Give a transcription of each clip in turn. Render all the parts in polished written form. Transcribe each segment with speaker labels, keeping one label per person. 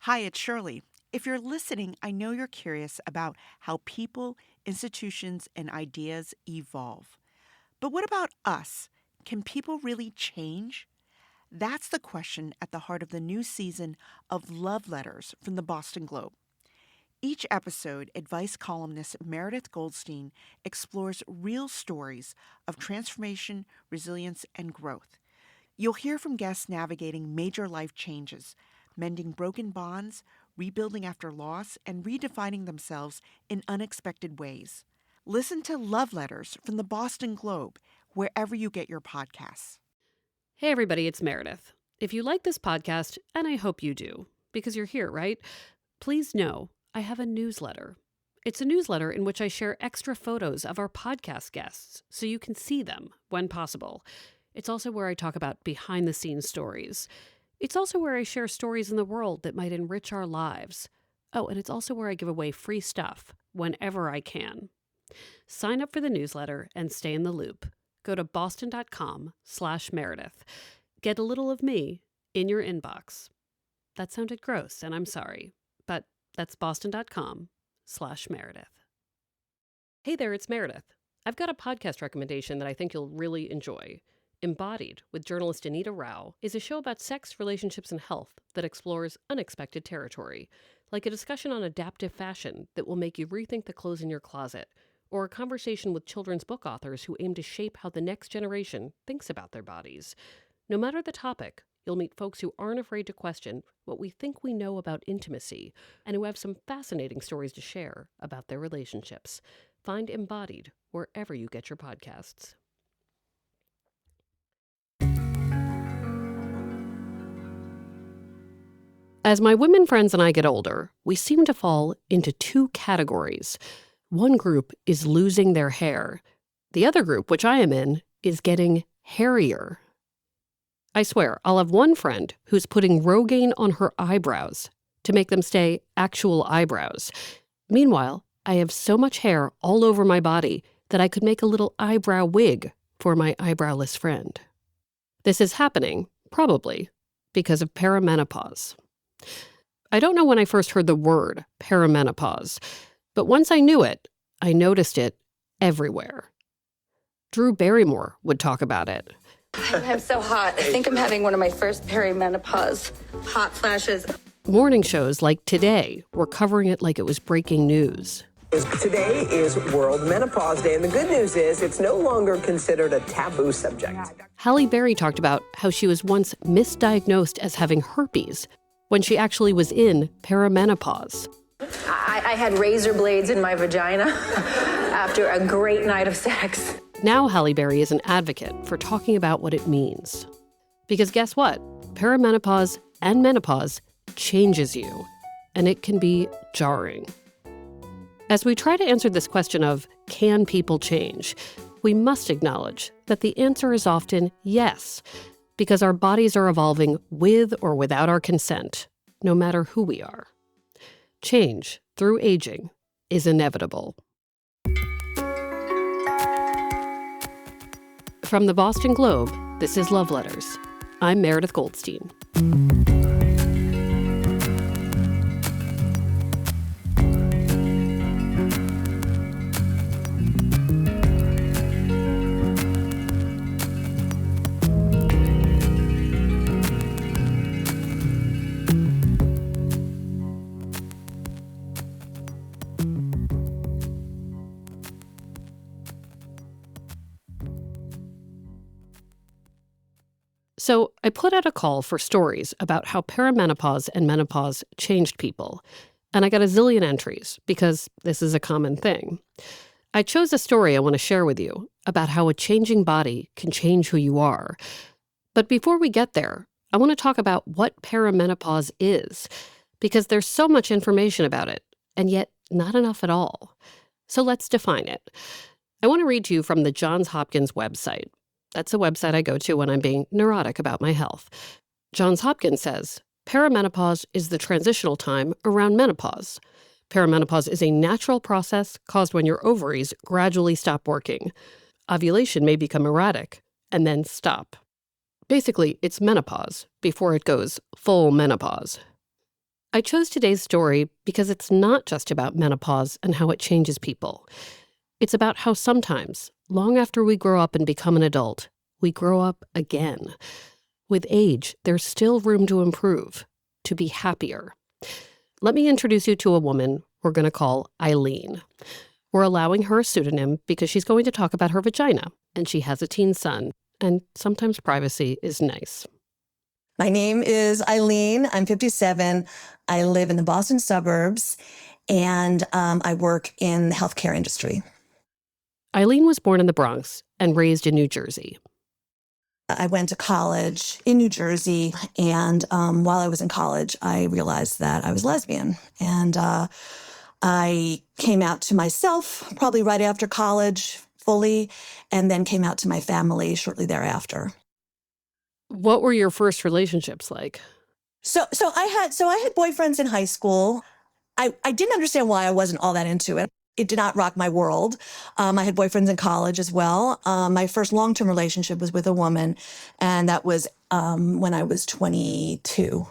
Speaker 1: Hi, it's Shirley. If you're listening, I know you're curious about how people, institutions, and ideas evolve. But what about us? Can people really change? That's the question at the heart of the new season of Love Letters from the Boston Globe. Each episode, advice columnist Meredith Goldstein explores real stories of transformation, resilience, and growth. You'll hear from guests navigating major life changes, mending broken bonds, rebuilding after loss, and redefining themselves in unexpected ways. Listen to Love Letters from the Boston Globe, wherever you get your podcasts.
Speaker 2: Hey everybody, it's Meredith. If you like this podcast, and I hope you do, because you're here, right? Please know I have a newsletter. It's a newsletter in which I share extra photos of our podcast guests so you can see them when possible. It's also where I talk about behind-the-scenes stories. It's also where I share stories in the world that might enrich our lives. Oh, and it's also where I give away free stuff whenever I can. Sign up for the newsletter and stay in the loop. Go to boston.com/Meredith. Get a little of me in your inbox. That sounded gross, and I'm sorry, but that's boston.com/Meredith. Hey there, it's Meredith. I've got a podcast recommendation that I think you'll really enjoy. Embodied with journalist Anita Rao is a show about sex, relationships, and health that explores unexpected territory, like a discussion on adaptive fashion that will make you rethink the clothes in your closet, or a conversation with children's book authors who aim to shape how the next generation thinks about their bodies. No matter the topic, you'll meet folks who aren't afraid to question what we think we know about intimacy and who have some fascinating stories to share about their relationships. Find Embodied wherever you get your podcasts. As my women friends and I get older, we seem to fall into two categories. One group is losing their hair. The other group, which I am in, is getting hairier. I swear, I'll have one friend who's putting Rogaine on her eyebrows to make them stay actual eyebrows. Meanwhile, I have so much hair all over my body that I could make a little eyebrow wig for my eyebrowless friend. This is happening, probably, because of perimenopause. I don't know when I first heard the word perimenopause, but once I knew it, I noticed it everywhere. Drew Barrymore would talk about it.
Speaker 3: I'm so hot. I think I'm having one of my first perimenopause hot flashes.
Speaker 2: Morning shows like Today were covering it like it was breaking news.
Speaker 4: Today is World Menopause Day, and the good news is it's no longer considered a taboo subject.
Speaker 2: Halle Berry talked about how she was once misdiagnosed as having herpes when she actually was in perimenopause.
Speaker 3: I had razor blades in my vagina after a great night of sex.
Speaker 2: Now Halle Berry is an advocate for talking about what it means. Because guess what? Perimenopause and menopause changes you, and it can be jarring. As we try to answer this question of, can people change, we must acknowledge that the answer is often yes, because our bodies are evolving with or without our consent, no matter who we are. Change through aging is inevitable. From the Boston Globe, this is Love Letters. I'm Meredith Goldstein. So I put out a call for stories about how perimenopause and menopause changed people, and I got a zillion entries because this is a common thing. I chose a story I want to share with you about how a changing body can change who you are. But before we get there, I want to talk about what perimenopause is, because there's so much information about it, and yet not enough at all. So let's define it. I want to read to you from the Johns Hopkins website. That's a website I go to when I'm being neurotic about my health. Johns Hopkins says, perimenopause is the transitional time around menopause. Perimenopause is a natural process caused when your ovaries gradually stop working. Ovulation may become erratic and then stop. Basically, it's menopause before it goes full menopause. I chose today's story because it's not just about menopause and how it changes people. It's about how sometimes, long after we grow up and become an adult, we grow up again. With age, there's still room to improve, to be happier. Let me introduce you to a woman we're going to call Eileen. We're allowing her a pseudonym because she's going to talk about her vagina, and she has a teen son, and sometimes privacy is nice.
Speaker 5: My name is Eileen. I'm 57. I live in the Boston suburbs, and I work in the healthcare industry.
Speaker 2: Eileen was born in the Bronx and raised in New Jersey.
Speaker 5: I went to college in New Jersey, and while I was in college, I realized that I was lesbian. And I came out to myself probably right after college fully, and then came out to my family shortly thereafter.
Speaker 2: What were your first relationships like?
Speaker 5: So I had boyfriends in high school. I didn't understand why I wasn't all that into it. It did not rock my world. I had boyfriends in college as well. My first long-term relationship was with a woman, and that was when I was 22.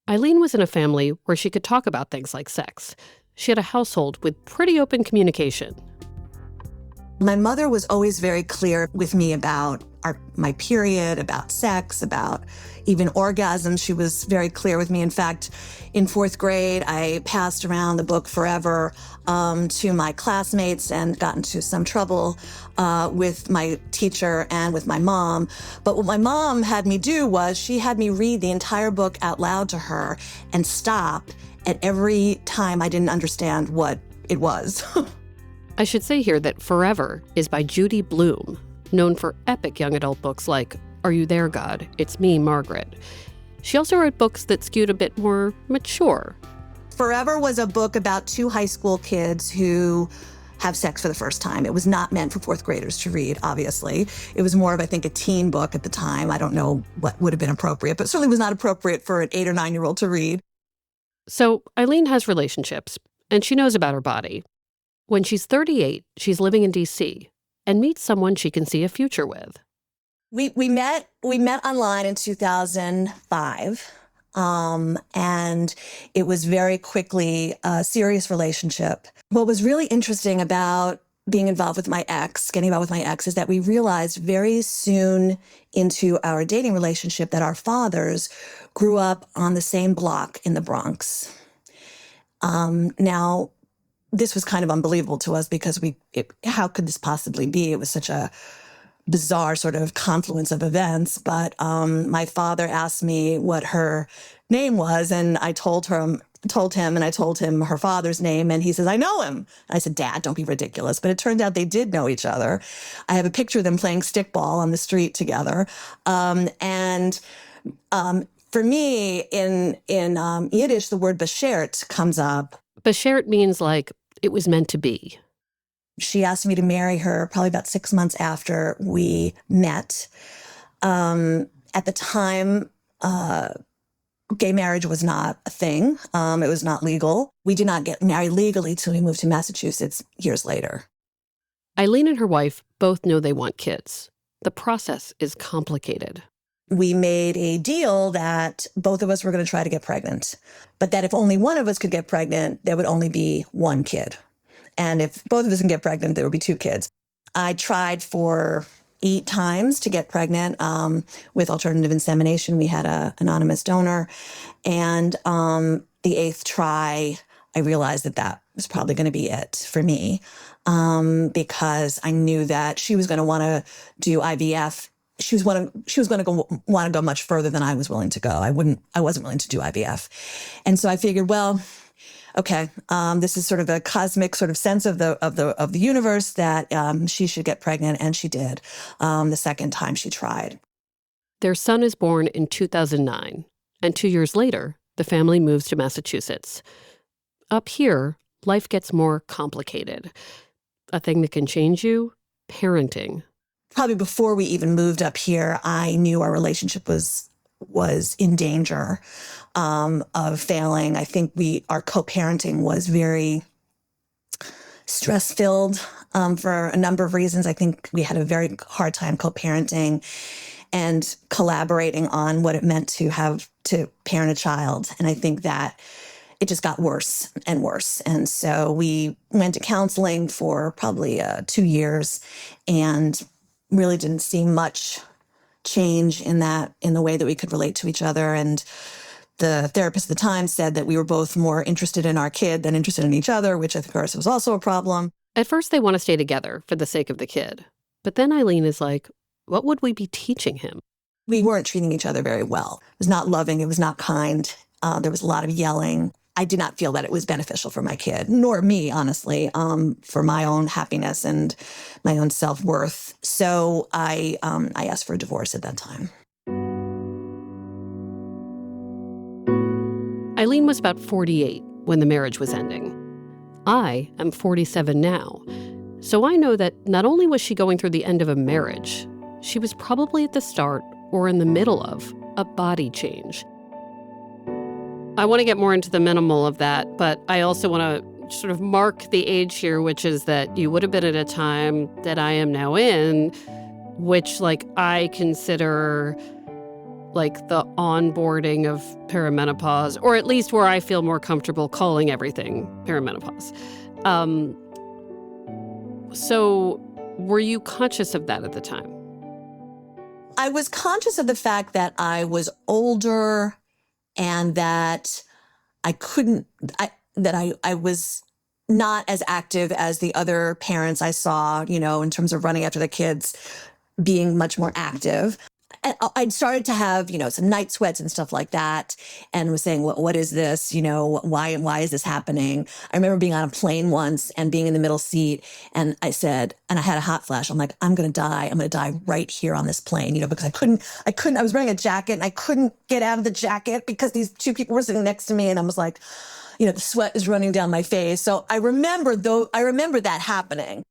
Speaker 2: Eileen was in a family where she could talk about things like sex. She had a household with pretty open communication.
Speaker 5: My mother was always very clear with me about my period, about sex, about even orgasms. She was very clear with me. In fact, in fourth grade, I passed around the book Forever to my classmates and got into some trouble with my teacher and with my mom. But what my mom had me do was she had me read the entire book out loud to her and stop at every time I didn't understand what it was.
Speaker 2: I should say here that Forever is by Judy Blume, known for epic young adult books like Are You There, God? It's Me, Margaret. She also wrote books that skewed a bit more mature.
Speaker 5: Forever was a book about two high school kids who have sex for the first time. It was not meant for fourth graders to read, obviously. It was more of, I think, a teen book at the time. I don't know what would have been appropriate, but certainly was not appropriate for an 8 or 9-year-old to read.
Speaker 2: So Eileen has relationships, and she knows about her body. When she's 38, she's living in D.C. and meets someone she can see a future with.
Speaker 5: We met online in 2005, and it was very quickly a serious relationship. What was really interesting about being involved with my ex, getting involved with my ex, is that we realized very soon into our dating relationship that our fathers grew up on the same block in the Bronx. Now, this was kind of unbelievable to us because how could this possibly be? It was such a bizarre sort of confluence of events. But my father asked me what her name was, and I told him her father's name, and he says, I know him. And I said, Dad, don't be ridiculous. But it turned out they did know each other. I have a picture of them playing stickball on the street together. For me, in Yiddish, the word beshert comes up.
Speaker 2: Beshert means like it was meant to be.
Speaker 5: She asked me to marry her probably about 6 months after we met. At the time, gay marriage was not a thing. It was not legal. We did not get married legally till we moved to Massachusetts years later.
Speaker 2: Eileen and her wife both know they want kids. The process is complicated.
Speaker 5: We made a deal that both of us were going to try to get pregnant, but that if only one of us could get pregnant, there would only be one kid. And if both of us can get pregnant, there would be 2 kids. I tried for 8 times to get pregnant with alternative insemination. We had an anonymous donor. And the 8th try, I realized that was probably going to be it for me because I knew that she was going to want to do IVF. She was going to want to go much further than I was willing to go. I wasn't willing to do IVF. And so I figured, well, okay, this is sort of a cosmic sort of sense of the universe that she should get pregnant, and she did the second time she tried.
Speaker 2: Their son is born in 2009, and 2 years later, the family moves to Massachusetts. Up here, life gets more complicated. A thing that can change you, parenting.
Speaker 5: Probably before we even moved up here, I knew our relationship was in danger of failing. I think our co-parenting was very stress-filled for a number of reasons. I think we had a very hard time co-parenting and collaborating on what it meant to parent a child. And I think that it just got worse and worse. And so we went to counseling for probably 2 years and really didn't see much change in the way that we could relate to each other. And the therapist at the time said that we were both more interested in our kid than interested in each other, which of course was also a problem.
Speaker 2: At first, they want to stay together for the sake of the kid. But then Eileen is like, what would we be teaching him?
Speaker 5: We weren't treating each other very well. It was not loving. It was not kind. There was a lot of yelling. I did not feel that it was beneficial for my kid, nor me, honestly, for my own happiness and my own self-worth. So I asked for a divorce at that time.
Speaker 2: Eileen was about 48 when the marriage was ending. I am 47 now. So I know that not only was she going through the end of a marriage, she was probably at the start or in the middle of a body change. I want to get more into the minimal of that, but I also want to sort of mark the age here, which is that you would have been at a time that I am now in, which I consider the onboarding of perimenopause, or at least where I feel more comfortable calling everything perimenopause. So were you conscious of that at the time?
Speaker 5: I was conscious of the fact that I was older and that I was not as active as the other parents I saw, in terms of running after the kids, being much more active. And I'd started to have, some night sweats and stuff like that, and was saying, what is this? Why is this happening? I remember being on a plane once and being in the middle seat, and I said, and I had a hot flash. I'm like, I'm going to die. I'm going to die right here on this plane, because I was wearing a jacket and I couldn't get out of the jacket because these two people were sitting next to me, and I was like, the sweat is running down my face. So I remember that happening.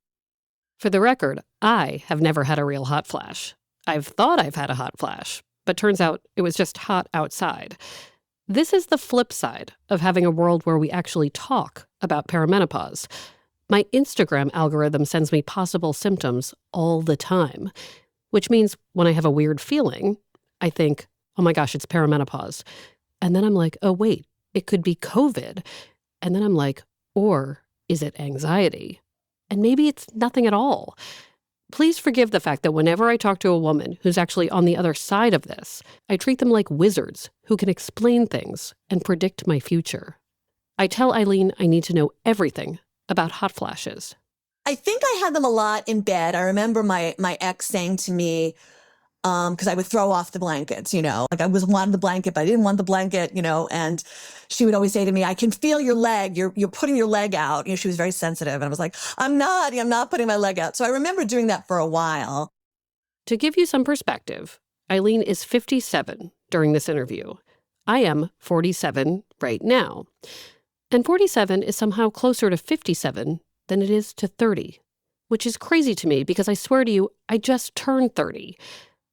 Speaker 2: For the record, I have never had a real hot flash. I've thought I've had a hot flash, but turns out it was just hot outside. This is the flip side of having a world where we actually talk about perimenopause. My Instagram algorithm sends me possible symptoms all the time, which means when I have a weird feeling, I think, oh my gosh, it's perimenopause. And then I'm like, oh wait, it could be COVID. And then I'm like, or is it anxiety? And maybe it's nothing at all. Please forgive the fact that whenever I talk to a woman who's actually on the other side of this, I treat them like wizards who can explain things and predict my future. I tell Eileen I need to know everything about hot flashes.
Speaker 5: I think I had them a lot in bed. I remember my ex saying to me, because I would throw off the blankets, I wanted the blanket, but I didn't want the blanket, and she would always say to me, I can feel your leg. You're putting your leg out. She was very sensitive. And I was like, I'm not putting my leg out. So I remember doing that for a while.
Speaker 2: To give you some perspective, Eileen is 57 during this interview. I am 47 right now. And 47 is somehow closer to 57 than it is to 30, which is crazy to me because I swear to you, I just turned 30.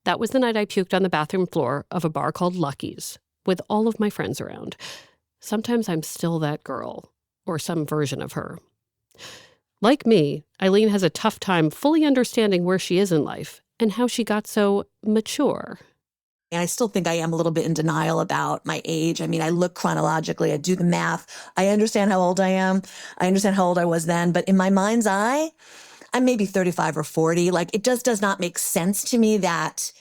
Speaker 2: That was the night I puked on the bathroom floor of a bar called Lucky's with all of my friends around. Sometimes I'm still that girl, or some version of her. Like me, Eileen has a tough time fully understanding where she is in life and how she got so mature.
Speaker 5: And I still think I am a little bit in denial about my age. I look chronologically, I do the math. I understand how old I am. I understand how old I was then. But in my mind's eye, I'm maybe 35 or 40. It just does not make sense to me that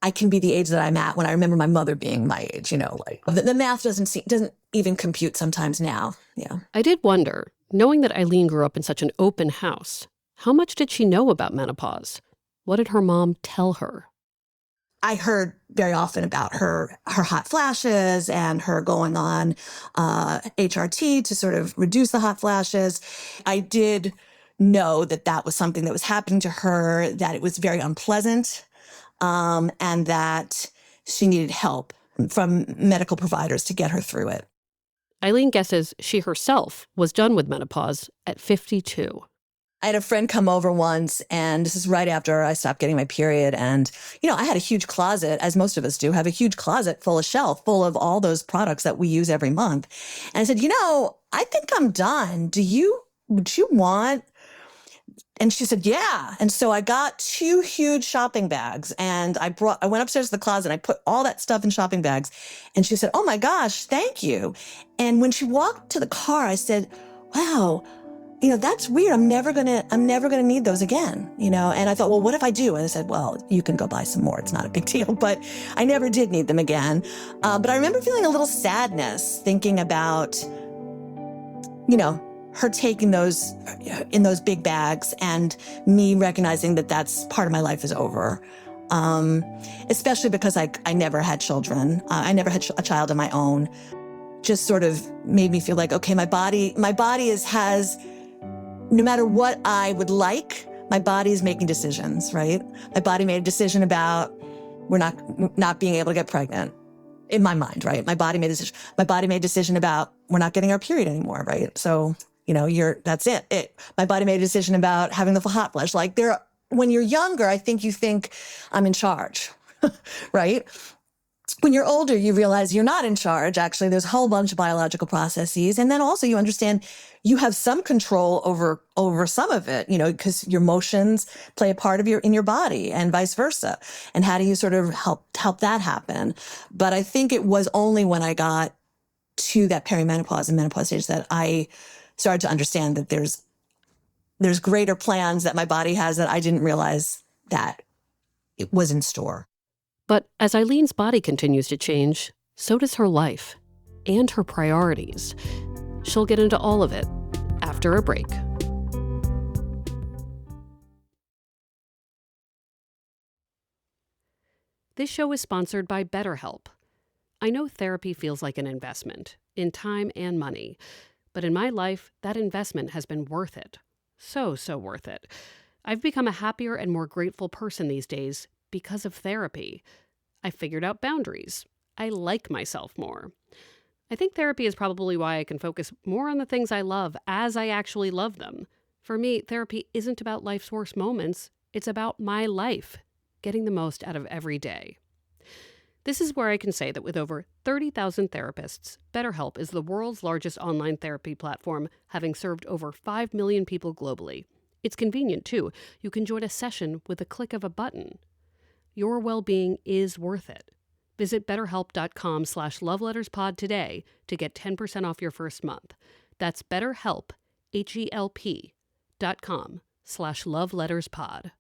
Speaker 5: I can be the age that I'm at when I remember my mother being my age, the math doesn't even compute sometimes now. Yeah.
Speaker 2: I did wonder, knowing that Eileen grew up in such an open house, how much did she know about menopause? What did her mom tell her?
Speaker 5: I heard very often about her hot flashes and her going on HRT to sort of reduce the hot flashes. I did know that was something that was happening to her, that it was very unpleasant, and that she needed help from medical providers to get her through it.
Speaker 2: Eileen guesses she herself was done with menopause at 52.
Speaker 5: I had a friend come over once, and this is right after I stopped getting my period. And, I had a huge closet, as most of us do, have a huge closet full of all those products that we use every month. And I said, I think I'm done. Would you want And she said, yeah. And so I got 2 huge shopping bags and I went upstairs to the closet and I put all that stuff in shopping bags. And she said, oh my gosh, thank you. And when she walked to the car, I said, wow, that's weird. I'm never going to need those again, And I thought, well, what if I do? And I said, well, you can go buy some more. It's not a big deal, but I never did need them again. But I remember feeling a little sadness thinking about, her taking those in those big bags and me recognizing that that's part of my life is over. Especially because I never had children. I never had a child of my own. Just sort of made me feel like, okay, my body has, no matter what I would like, my body is making decisions, right? My body made a decision about we're not being able to get pregnant. In my mind, right? My body made a decision about we're not getting our period anymore, right? So, that's it. My body made a decision about having the hot flash. Like when you're younger, I think you think I'm in charge, right? When you're older, you realize you're not in charge. Actually, there's a whole bunch of biological processes. And then also you understand you have some control over some of it, because your emotions play a part in your body and vice versa. And how do you sort of help that happen? But I think it was only when I got to that perimenopause and menopause stage that I started to understand that there's greater plans that my body has that I didn't realize that it was in store.
Speaker 2: But as Eileen's body continues to change, so does her life and her priorities. She'll get into all of it after a break. This show is sponsored by BetterHelp. I know therapy feels like an investment in time and money, but in my life, that investment has been worth it. So worth it. I've become a happier and more grateful person these days because of therapy. I figured out boundaries. I like myself more. I think therapy is probably why I can focus more on the things I love as I actually love them. For me, therapy isn't about life's worst moments. It's about my life, getting the most out of every day. This is where I can say that with over 30,000 therapists, BetterHelp is the world's largest online therapy platform, having served over 5 million people globally. It's convenient, too. You can join a session with a click of a button. Your well-being is worth it. Visit BetterHelp.com/loveletterspod today to get 10% off your first month. That's BetterHelp, HELP.com/loveletterspod.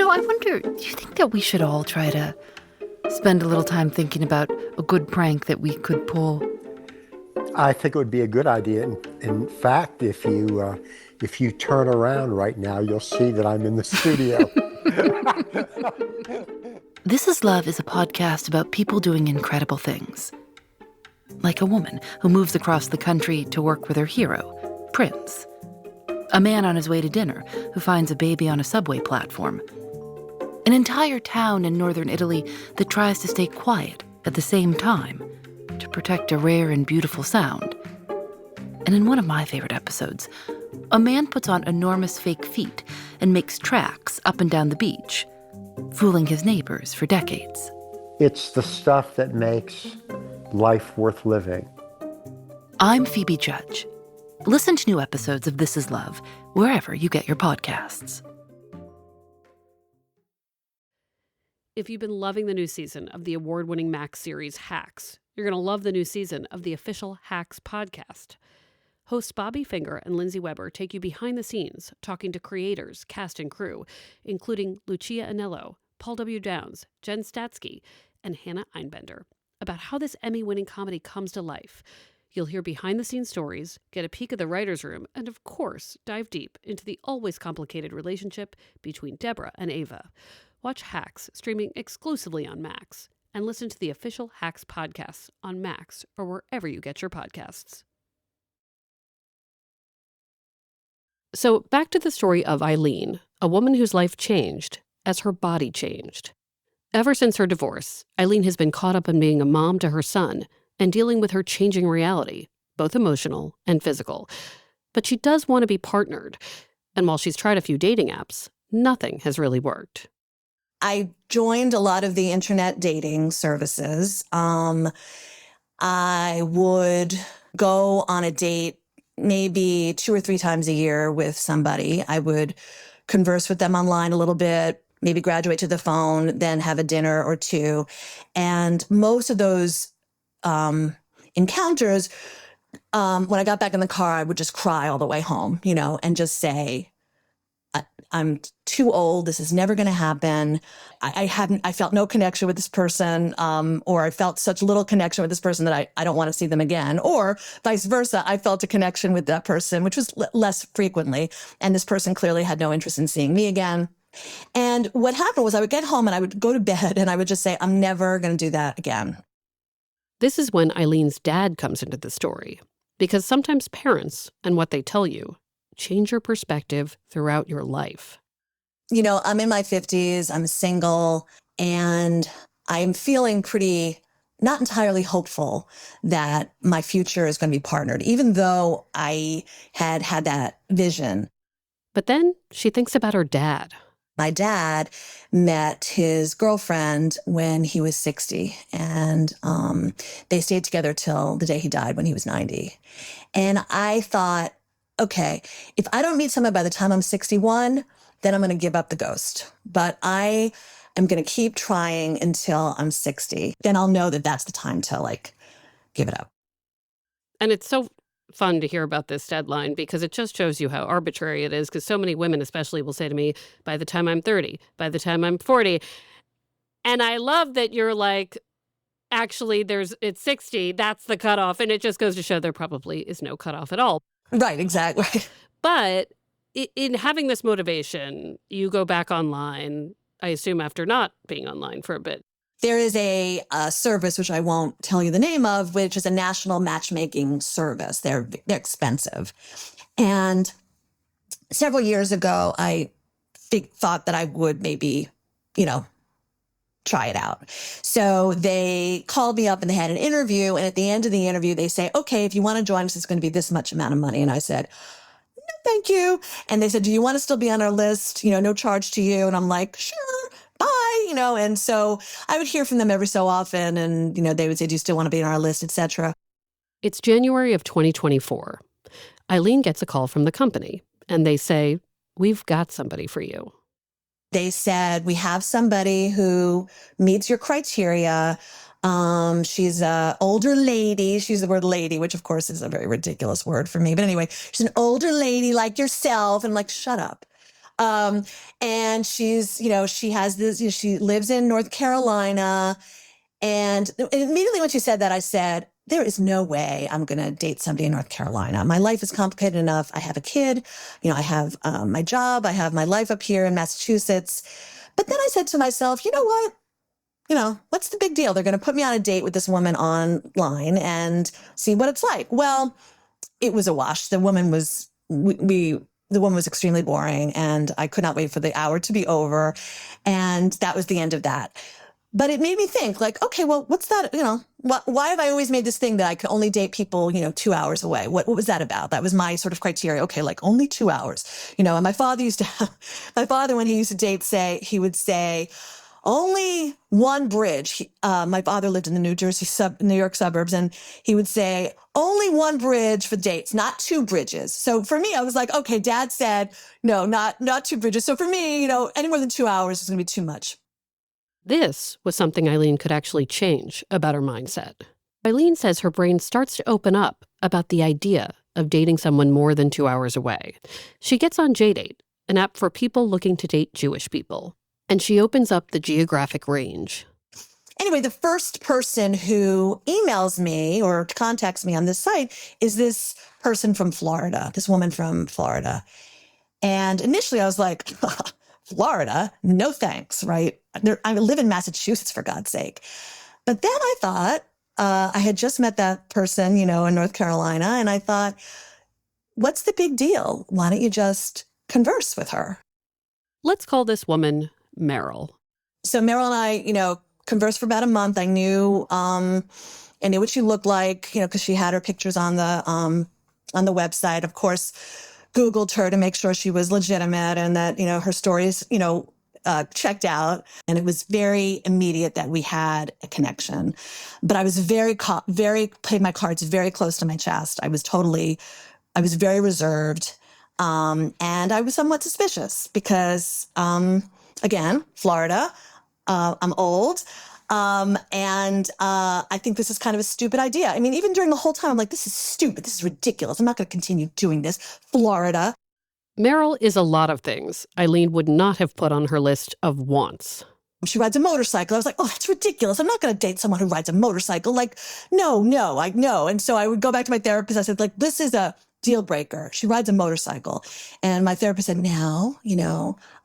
Speaker 6: I wonder, do you think that we should all try to spend a little time thinking about a good prank that we could pull?
Speaker 7: I think it would be a good idea. In fact, if you turn around right now, you'll see that I'm in the studio.
Speaker 6: This Is Love is a podcast about people doing incredible things. Like a woman who moves across the country to work with her hero, Prince. A man on his way to dinner who finds a baby on a subway platform. An entire town in northern Italy that tries to stay quiet at the same time to protect a rare and beautiful sound. And in one of my favorite episodes, a man puts on enormous fake feet and makes tracks up and down the beach, fooling his neighbors for decades.
Speaker 7: It's the stuff that makes life worth living.
Speaker 6: I'm Phoebe Judge. Listen to new episodes of This Is Love wherever you get your podcasts.
Speaker 2: If you've been loving the new season of the award-winning Max series Hacks, you're going to love the new season of the official Hacks podcast. Hosts Bobby Finger and Lindsay Weber take you behind the scenes, talking to creators, cast, and crew, including Lucia Anello, Paul W. Downs, Jen Statsky, and Hannah Einbender, about how this Emmy-winning comedy comes to life. You'll hear behind-the-scenes stories, get a peek at the writer's room, and of course, dive deep into the always complicated relationship between Deborah and Ava. Watch Hacks, streaming exclusively on Max, and listen to the official Hacks podcasts on Max or wherever you get your podcasts. So back to the story of Eileen, a woman whose life changed as her body changed. Ever since her divorce, Eileen has been caught up in being a mom to her son and dealing with her changing reality, both emotional and physical. But she does want to be partnered. And while she's tried a few dating apps, nothing has really worked.
Speaker 5: I joined a lot of the internet dating services. I would go on a date maybe 2 or 3 times a year with somebody. I would converse with them online a little bit, maybe graduate to the phone, then have a dinner or two. And most of those encounters, when I got back in the car, I would just cry all the way home, and just say, I'm too old. This is never going to happen. I felt no connection with this person, or I felt such little connection with this person that I don't want to see them again, or vice versa. I felt a connection with that person, which was less frequently. And this person clearly had no interest in seeing me again. And what happened was I would get home and I would go to bed and I would just say, I'm never going to do that again.
Speaker 2: This is when Eileen's dad comes into the story, because sometimes parents and what they tell you change your perspective throughout your life.
Speaker 5: I'm in my 50s, I'm single, and I'm feeling pretty not entirely hopeful that my future is going to be partnered, even though I had that vision.
Speaker 2: But then she thinks about her dad.
Speaker 5: My dad met his girlfriend when he was 60, and they stayed together till the day he died when he was 90. And I thought, okay, if I don't meet someone by the time I'm 61, then I'm going to give up the ghost. But I am going to keep trying until I'm 60. Then I'll know that that's the time to give it up.
Speaker 2: And it's so fun to hear about this deadline because it just shows you how arbitrary it is, because so many women especially will say to me, by the time I'm 30, by the time I'm 40. And I love that you're like, actually, it's 60, that's the cutoff. And it just goes to show there probably is no cutoff at all.
Speaker 5: Right, exactly.
Speaker 2: But in having this motivation, you go back online, I assume after not being online for a bit.
Speaker 5: There is a service, which I won't tell you the name of, which is a national matchmaking service. They're expensive. And several years ago, I thought that I would maybe, try it out. So they called me up and they had an interview. And at the end of the interview, they say, okay, if you want to join us, it's going to be this much amount of money. And I said, no, thank you. And they said, do you want to still be on our list? No charge to you. And I'm like, sure, bye. And so I would hear from them every so often. And, they would say, do you still want to be on our list, etc.
Speaker 2: It's January of 2024. Eileen gets a call from the company and they say, we've got somebody for you.
Speaker 5: They said, we have somebody who meets your criteria. She's an older lady. She used the word lady, which of course is a very ridiculous word for me. But anyway, she's an older lady like yourself. And I'm like, shut up. And she's, she has this, she lives in North Carolina. And immediately when she said that, I said, there is no way I'm going to date somebody in North Carolina. My life is complicated enough. I have a kid, I have my job. I have my life up here in Massachusetts. But then I said to myself, you know what? What's the big deal? They're going to put me on a date with this woman online and see what it's like. Well, it was a wash. The woman was, the woman was extremely boring and I could not wait for the hour to be over. And that was the end of that. But it made me think okay, well, what's that? Why have I always made this thing that I could only date people, 2 hours away? What was that about? That was my sort of criteria. Okay, only 2 hours, and my father when he used to date, he would say, only one bridge. My father lived in the New York suburbs, and he would say, only one bridge for dates, not two bridges. So for me, I was like, okay, Dad said, no, not two bridges. So for me, any more than 2 hours is going to be too much.
Speaker 2: This was something Eileen could actually change about her mindset. Eileen says her brain starts to open up about the idea of dating someone more than 2 hours away. She gets on JDate, an app for people looking to date Jewish people, and she opens up the geographic range.
Speaker 5: Anyway, the first person who emails me or contacts me on this site is this person from Florida, this woman from Florida. And initially I was like, Florida? No thanks, right? I live in Massachusetts, for God's sake. But then I thought, I had just met that person, in North Carolina, and I thought, what's the big deal? Why don't you just converse with her?
Speaker 2: Let's call this woman Meryl.
Speaker 5: So Meryl and I, conversed for about a month. I knew what she looked like, because she had her pictures on the website. Of course, Googled her to make sure she was legitimate and that, her stories, checked out. And it was very immediate that we had a connection. But I was played my cards very close to my chest. I was totally I was very reserved. And I was somewhat suspicious because, again, Florida, I'm old. And I think this is kind of a stupid idea. I mean, even during the whole time, I'm like, this is stupid. This is ridiculous. I'm not going to continue doing this. Florida.
Speaker 2: Meryl is a lot of things Eileen would not have put on her list of wants.
Speaker 5: She rides a motorcycle. I was like, oh, that's ridiculous. I'm not going to date someone who rides a motorcycle. Like, no. And so I would go back to my therapist. I said, like, this is a deal breaker. She rides a motorcycle. And my therapist said, now,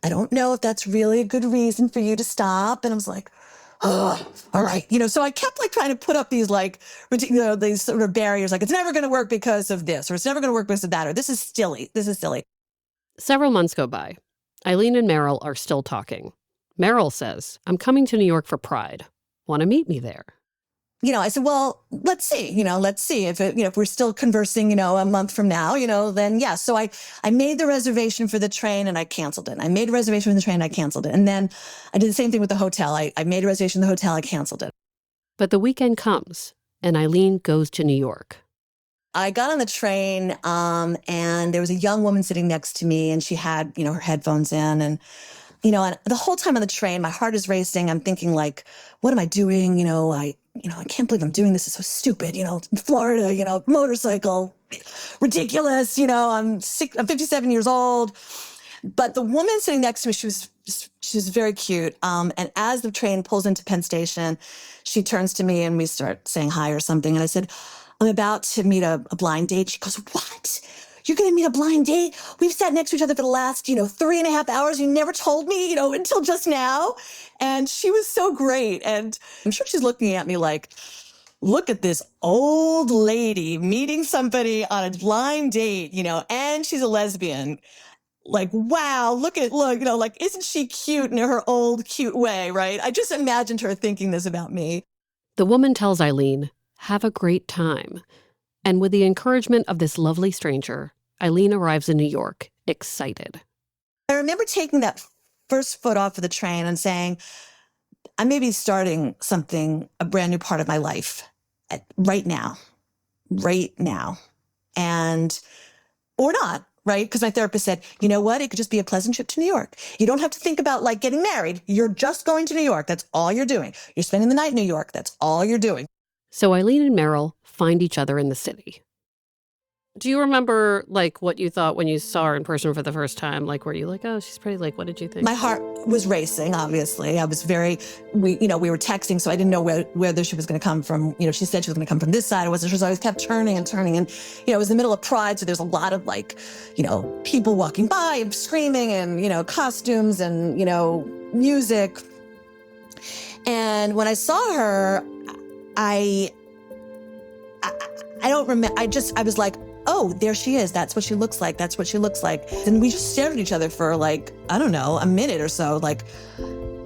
Speaker 5: I don't know if that's really a good reason for you to stop. And I was like, oh, all right. So I kept like trying to put up these like, these sort of barriers. Like, it's never going to work because of this, or it's never going to work because of that, or this is silly.
Speaker 2: Several months go by. Eileen and Meryl are still talking. Meryl says, I'm coming to New York for Pride. Want to meet me there?
Speaker 5: I said, well, let's see, if we're still conversing, a month from now, then yes. So I made the reservation for the train and I canceled it. I made a reservation for the train and I canceled it. And then I did the same thing with the hotel. I made a reservation for the hotel, I canceled it.
Speaker 2: But the weekend comes and Eileen goes to New York.
Speaker 5: I got on the train and there was a young woman sitting next to me and she had, her headphones in and the whole time on the train, my heart is racing. I'm thinking like, what am I doing? I can't believe I'm doing this. It's so stupid. Florida, motorcycle, ridiculous. I'm 57 years old. But the woman sitting next to me, she was very cute. And as the train pulls into Penn Station, she turns to me and we start saying hi or something. And I said, I'm about to meet a blind date. She goes, what? You're going to meet a blind date? We've sat next to each other for the last, 3.5 hours. You never told me, until just now. And she was so great. And I'm sure she's looking at me like, look at this old lady meeting somebody on a blind date, and she's a lesbian. Like, wow, look, like, isn't she cute in her old cute way, right? I just imagined her thinking this about me.
Speaker 2: The woman tells Eileen, have a great time. And with the encouragement of this lovely stranger, Eileen arrives in New York, excited.
Speaker 5: I remember taking that first foot off of the train and saying, I may be starting something, a brand new part of my life right now, and, or not, right? Because my therapist said, you know what? It could just be a pleasant trip to New York. You don't have to think about like getting married. You're just going to New York. That's all you're doing. You're spending the night in New York. That's all you're doing.
Speaker 2: So Eileen and Meryl find each other in the city. Do you remember, like, what you thought when you saw her in person for the first time? Like, were you like, oh, she's pretty, like, what did you think?
Speaker 5: My heart was racing, obviously. I was we were texting, so I didn't know whether she was going to come from, she said she was going to come from this side. I wasn't sure, so I kept turning and turning. And, it was the middle of Pride, so there's a lot of, like, people walking by and screaming and, costumes and, music. And when I saw her, I don't remember. I was like, oh, there she is. That's what she looks like. And we just stared at each other for like, I don't know, a minute or so. Like,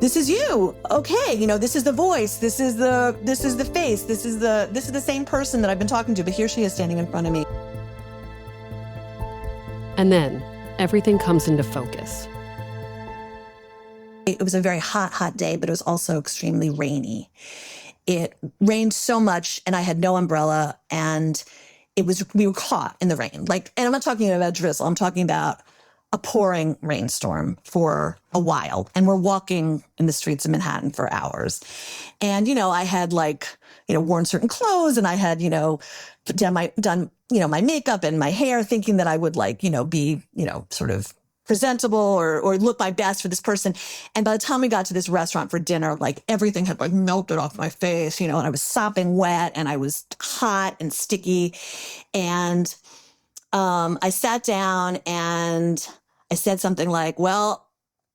Speaker 5: this is you. Okay. This is the voice. This is the face. This is the same person that I've been talking to, but here she is standing in front of me.
Speaker 2: And then everything comes into focus.
Speaker 5: It was a very hot day, but it was also extremely rainy. It rained so much and I had no umbrella and we were caught in the rain. Like, and I'm not talking about drizzle. I'm talking about a pouring rainstorm for a while. And we're walking in the streets of Manhattan for hours. And, I had like, worn certain clothes and I had, done my makeup and my hair thinking that I would like, be, sort of presentable or look my best for this person. And by the time we got to this restaurant for dinner, like everything had like melted off my face, and I was sopping wet and I was hot and sticky. And I sat down and I said something like, well,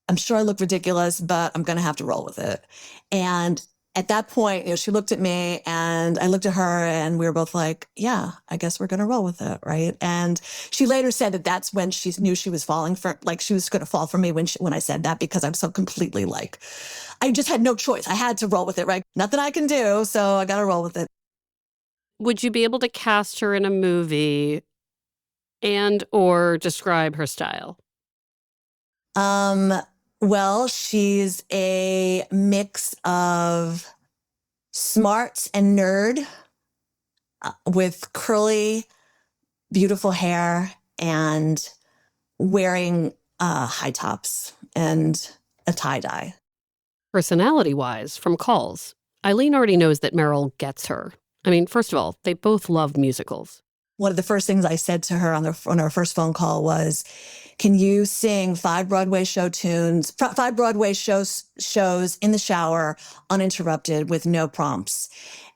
Speaker 5: I'm sure I look ridiculous, but I'm going to have to roll with it. And at that point, she looked at me and I looked at her and we were both like, yeah, I guess we're going to roll with it. Right. And she later said that that's when she knew she was falling she was going to fall for me when I said that, because I'm so completely like, I just had no choice. I had to roll with it. Right. Nothing I can do. So I got to roll with it.
Speaker 2: Would you be able to cast her in a movie and or describe her style?
Speaker 5: Well, she's a mix of smart and nerd with curly beautiful hair and wearing high tops and a tie-dye.
Speaker 2: Personality-wise, from calls, Eileen already knows that Meryl gets her. I mean, first of all, they both love musicals.
Speaker 5: One of the first things I said to her on our first phone call was, can you sing 5 Broadway show tunes, 5 Broadway shows in the shower, uninterrupted, with no prompts?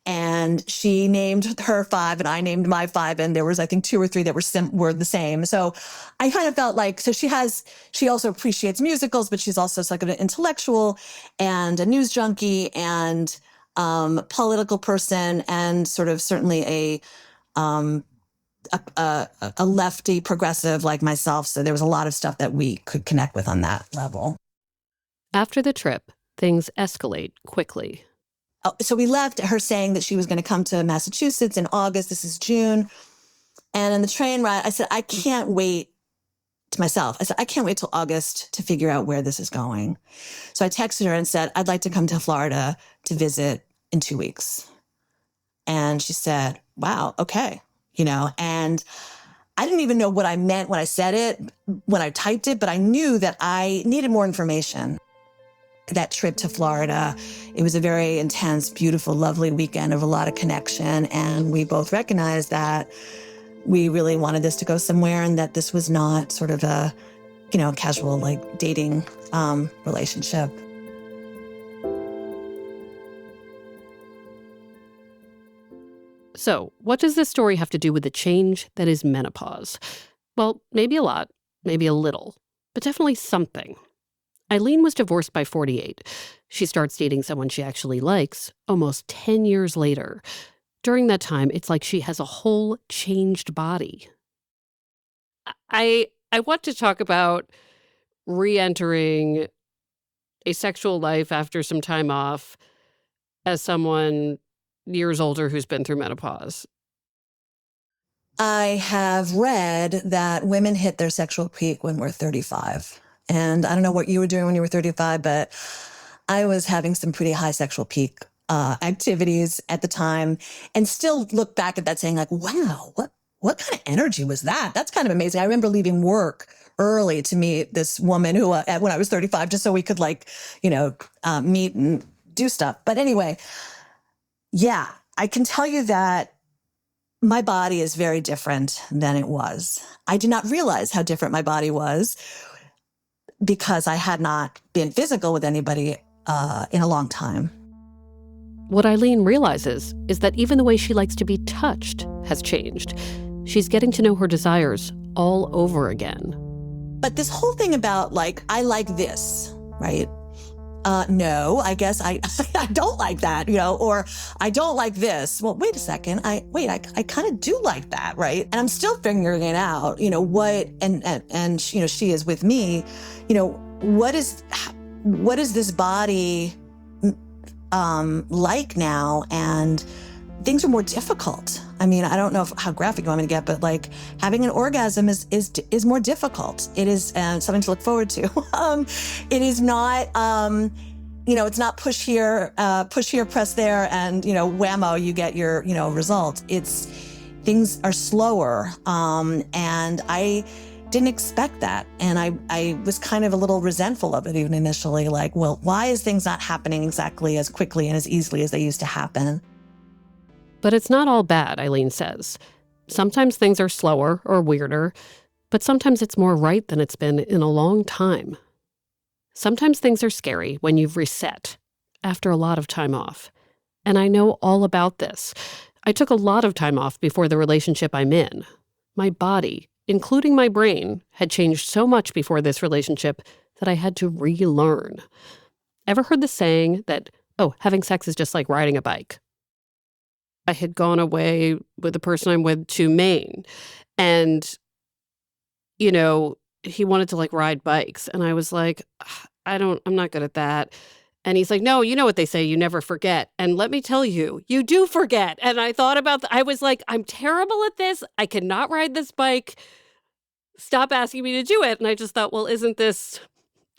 Speaker 5: And she named her 5 and I named my 5. And there was, I think, 2 or 3 that were the same. So I kind of felt like, so she also appreciates musicals, but she's also like an intellectual and a news junkie and political person and sort of certainly a lefty progressive like myself. So there was a lot of stuff that we could connect with on that level.
Speaker 2: After the trip, things escalate quickly.
Speaker 5: So we left, her saying that she was going to come to Massachusetts in August. This is June. And on the train ride, I said, I can't wait to myself. I said, I can't wait till August to figure out where this is going. So I texted her and said, I'd like to come to Florida to visit in 2 weeks. And she said, wow, okay. And I didn't even know what I meant when I said it, when I typed it, but I knew that I needed more information. That trip to Florida, it was a very intense, beautiful, lovely weekend of a lot of connection. And we both recognized that we really wanted this to go somewhere and that this was not sort of a, casual, like, dating relationship.
Speaker 2: So, what does this story have to do with the change that is menopause? Well, maybe a lot, maybe a little, but definitely something. Eileen was divorced by 48. She starts dating someone she actually likes almost 10 years later. During that time, it's like she has a whole changed body. I want to talk about re-entering a sexual life after some time off as someone years older who's been through menopause.
Speaker 5: I have read that women hit their sexual peak when we're 35. And I don't know what you were doing when you were 35, but I was having some pretty high sexual peak activities at the time and still look back at that saying like, wow, what kind of energy was that? That's kind of amazing. I remember leaving work early to meet this woman who, when I was 35, just so we could meet and do stuff. But anyway, yeah, I can tell you that my body is very different than it was. I did not realize how different my body was because I had not been physical with anybody in a long time.
Speaker 2: What Eileen realizes is that even the way she likes to be touched has changed. She's getting to know her desires all over again.
Speaker 5: But this whole thing about I like this, right? No, I guess I don't like that, or I don't like this. Well, wait a second. I kind of do like that, right? And I'm still figuring it out, what, and she is with me, what is this body like now? And things are more difficult. I mean, I don't know how graphic you want me to get, but having an orgasm is more difficult. It is something to look forward to. It is not, it's not push here, press there, and whammo, you get your result. Things are slower, and I didn't expect that, and I was kind of a little resentful of it even initially. Well, why is things not happening exactly as quickly and as easily as they used to happen?
Speaker 2: But it's not all bad, Eileen says. Sometimes things are slower or weirder, but sometimes it's more right than it's been in a long time. Sometimes things are scary when you've reset after a lot of time off. And I know all about this. I took a lot of time off before the relationship I'm in. My body, including my brain, had changed so much before this relationship that I had to relearn. Ever heard the saying that, having sex is just like riding a bike? I had gone away with the person I'm with to Maine, and, he wanted to ride bikes. And I was like, I'm not good at that. And he's like, no, you know what they say, you never forget. And let me tell you, you do forget. And I thought about I was like, I'm terrible at this. I cannot ride this bike. Stop asking me to do it. And I just thought, well, isn't this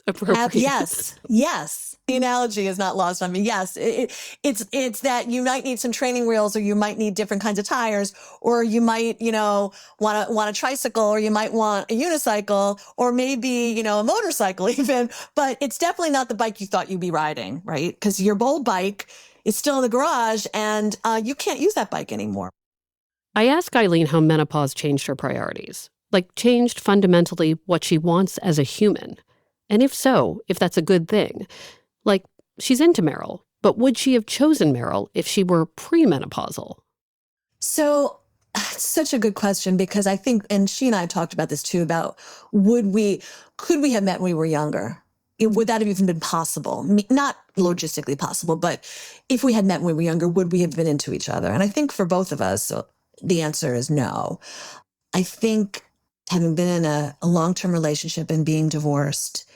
Speaker 2: appropriate.
Speaker 5: Yes. The analogy is not lost on me. Yes, it's that you might need some training wheels, or you might need different kinds of tires, or you might, want a tricycle, or you might want a unicycle, or maybe, a motorcycle even. But it's definitely not the bike you thought you'd be riding, right? Because your old bike is still in the garage, and you can't use that bike anymore.
Speaker 2: I asked Eileen how menopause changed her priorities, like changed fundamentally what she wants as a human. And if so, if that's a good thing. Like, she's into Meryl, but would she have chosen Meryl if she were premenopausal?
Speaker 5: So it's such a good question, because I think, and she and I talked about this too, about could we have met when we were younger? Would that have even been possible? Not logistically possible, but if we had met when we were younger, would we have been into each other? And I think for both of us, the answer is no. I think having been in a long-term relationship and being divorced,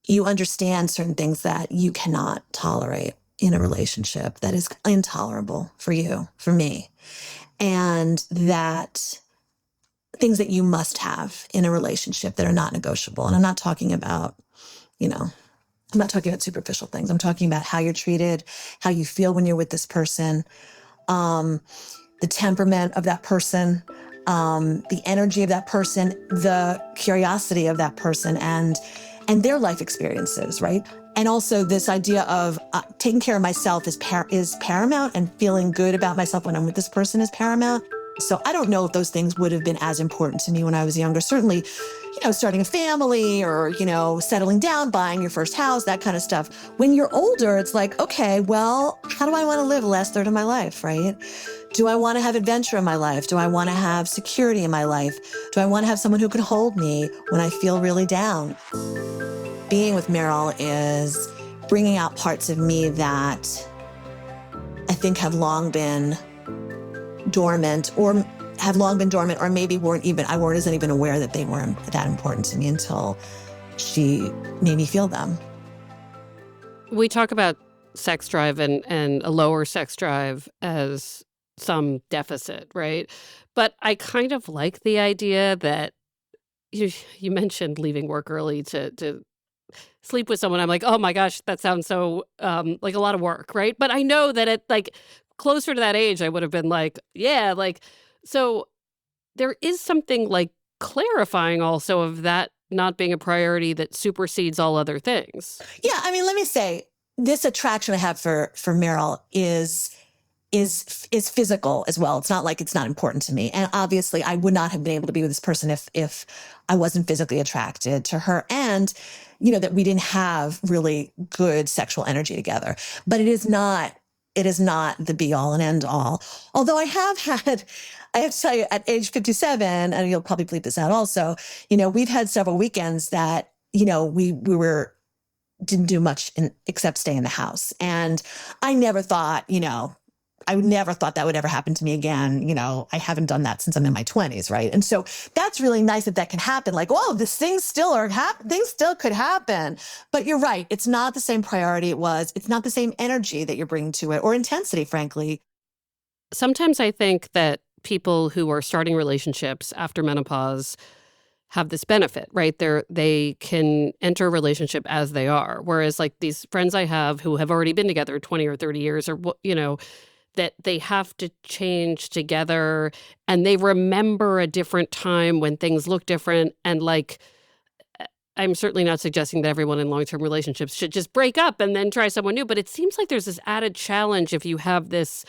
Speaker 5: you understand certain things that you cannot tolerate in a relationship that is intolerable for you, for me, and that things that you must have in a relationship that are not negotiable. And I'm not talking about, I'm not talking about superficial things. I'm talking about how you're treated, how you feel when you're with this person, the temperament of that person, the energy of that person, the curiosity of that person, and their life experiences, right? And also this idea of taking care of myself is paramount, and feeling good about myself when I'm with this person is paramount. So I don't know if those things would have been as important to me when I was younger. Certainly, starting a family, or, settling down, buying your first house, that kind of stuff. When you're older, it's like, okay, well, how do I want to live the last third of my life, right? Do I want to have adventure in my life? Do I want to have security in my life? Do I want to have someone who can hold me when I feel really down? Being with Meryl is bringing out parts of me that I think have long been dormant, or maybe I wasn't even aware that they weren't that important to me until she made me feel them.
Speaker 2: We talk about sex drive and a lower sex drive as some deficit, right? But I kind of like the idea that you mentioned leaving work early to sleep with someone. I'm like, oh my gosh, that sounds so like a lot of work, right? But I know that at like closer to that age, I would have been like, yeah, like, so there is something like clarifying also of that not being a priority that supersedes all other things.
Speaker 5: Yeah, I mean, let me say, this attraction I have for Meryl is physical as well. It's not like it's not important to me. And obviously I would not have been able to be with this person if I wasn't physically attracted to her, and, that we didn't have really good sexual energy together. But it is not the be all and end all. Although I have to tell you, at age 57, and you'll probably bleep this out also, we've had several weekends that, we didn't do much except stay in the house. And I never thought, that would ever happen to me again. I haven't done that since I'm in my 20s, right? And so that's really nice that can happen. Like, whoa, things still could happen. But you're right. It's not the same priority it was. It's not the same energy that you're bringing to it, or intensity, frankly.
Speaker 2: Sometimes I think that people who are starting relationships after menopause have this benefit, right? They can enter a relationship as they are. Whereas like these friends I have who have already been together 20 or 30 years, or, that they have to change together, and they remember a different time when things look different. And like, I'm certainly not suggesting that everyone in long-term relationships should just break up and then try someone new, but it seems like there's this added challenge if you have this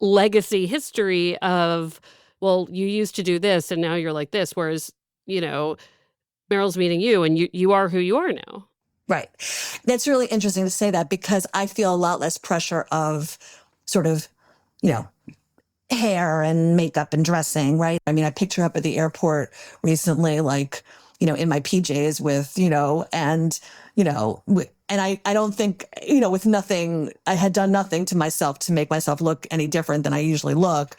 Speaker 2: legacy history of, well, you used to do this and now you're like this, whereas, Meryl's meeting you and you are who you are now.
Speaker 5: Right. That's really interesting to say that, because I feel a lot less pressure of sort of, hair and makeup and dressing, right? I mean, I picked her up at the airport recently, like, in my PJs with, and I don't think, with nothing, I had done nothing to myself to make myself look any different than I usually look.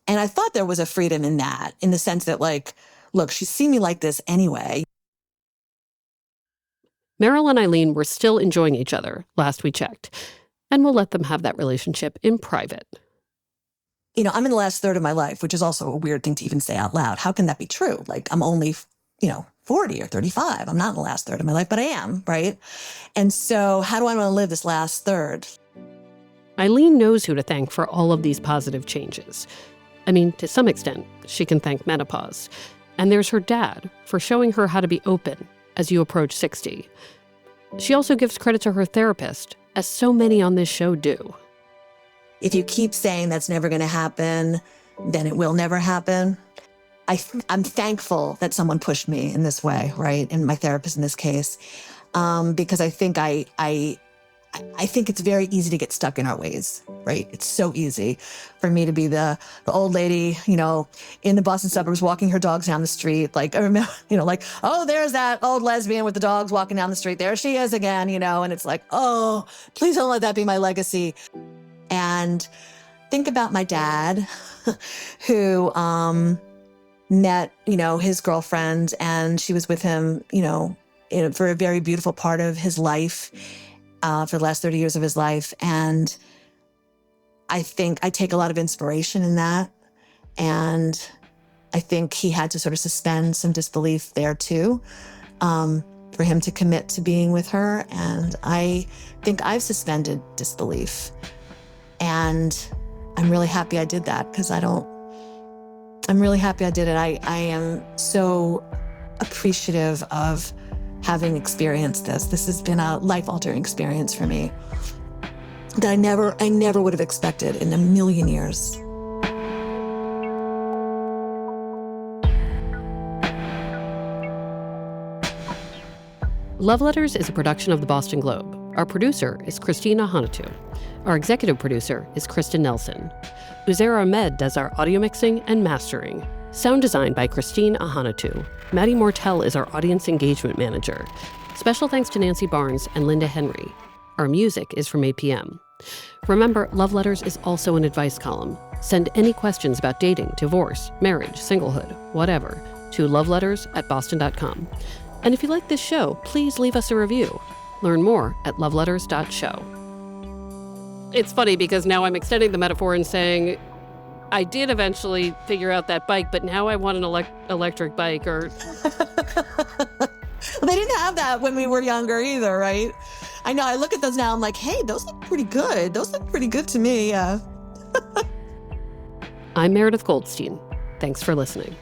Speaker 5: And I thought there was a freedom in that, in the sense that, like, look, she's seen me like this anyway.
Speaker 2: Meryl and Eileen were still enjoying each other last we checked, and we'll let them have that relationship in private.
Speaker 5: I'm in the last third of my life, which is also a weird thing to even say out loud. How can that be true? Like, I'm only 40 or 35. I'm not in the last third of my life, but I am, right? And so how do I want to live this last third?
Speaker 2: Eileen knows who to thank for all of these positive changes. I mean, to some extent, she can thank menopause. And there's her dad for showing her how to be open as you approach 60. She also gives credit to her therapist, as so many on this show do.
Speaker 5: If you keep saying that's never going to happen, then it will never happen. I'm thankful that someone pushed me in this way, right? And my therapist in this case, because I think I think it's very easy to get stuck in our ways, right? It's so easy for me to be the old lady, in the Boston suburbs walking her dogs down the street. Like, I remember, oh, there's that old lesbian with the dogs walking down the street. There she is again, and it's like, oh, please don't let that be my legacy. And think about my dad who met, his girlfriend, and she was with him, for a very beautiful part of his life. For the last 30 years of his life. And I think I take a lot of inspiration in that. And I think he had to sort of suspend some disbelief there too, for him to commit to being with her. And I think I've suspended disbelief. And I'm really happy I did that, because I'm really happy I did it. I am so appreciative of having experienced this. This has been a life-altering experience for me that I never would have expected in a million years.
Speaker 2: Love Letters is a production of the Boston Globe. Our producer is Christina Hanatu. Our executive producer is Kristen Nelson. Uzair Ahmed does our audio mixing and mastering. Sound design by Christine Ahanatu. Maddie Mortel is our audience engagement manager. Special thanks to Nancy Barnes and Linda Henry. Our music is from APM. Remember, Love Letters is also an advice column. Send any questions about dating, divorce, marriage, singlehood, whatever, to loveletters@boston.com. And if you like this show, please leave us a review. Learn more at loveletters.show. It's funny because now I'm extending the metaphor and saying, I did eventually figure out that bike, but now I want an electric bike. Or
Speaker 5: They didn't have that when we were younger either, right? I know, I look at those now, I'm like, hey, those look pretty good. Those look pretty good to me, yeah.
Speaker 2: I'm Meredith Goldstein. Thanks for listening.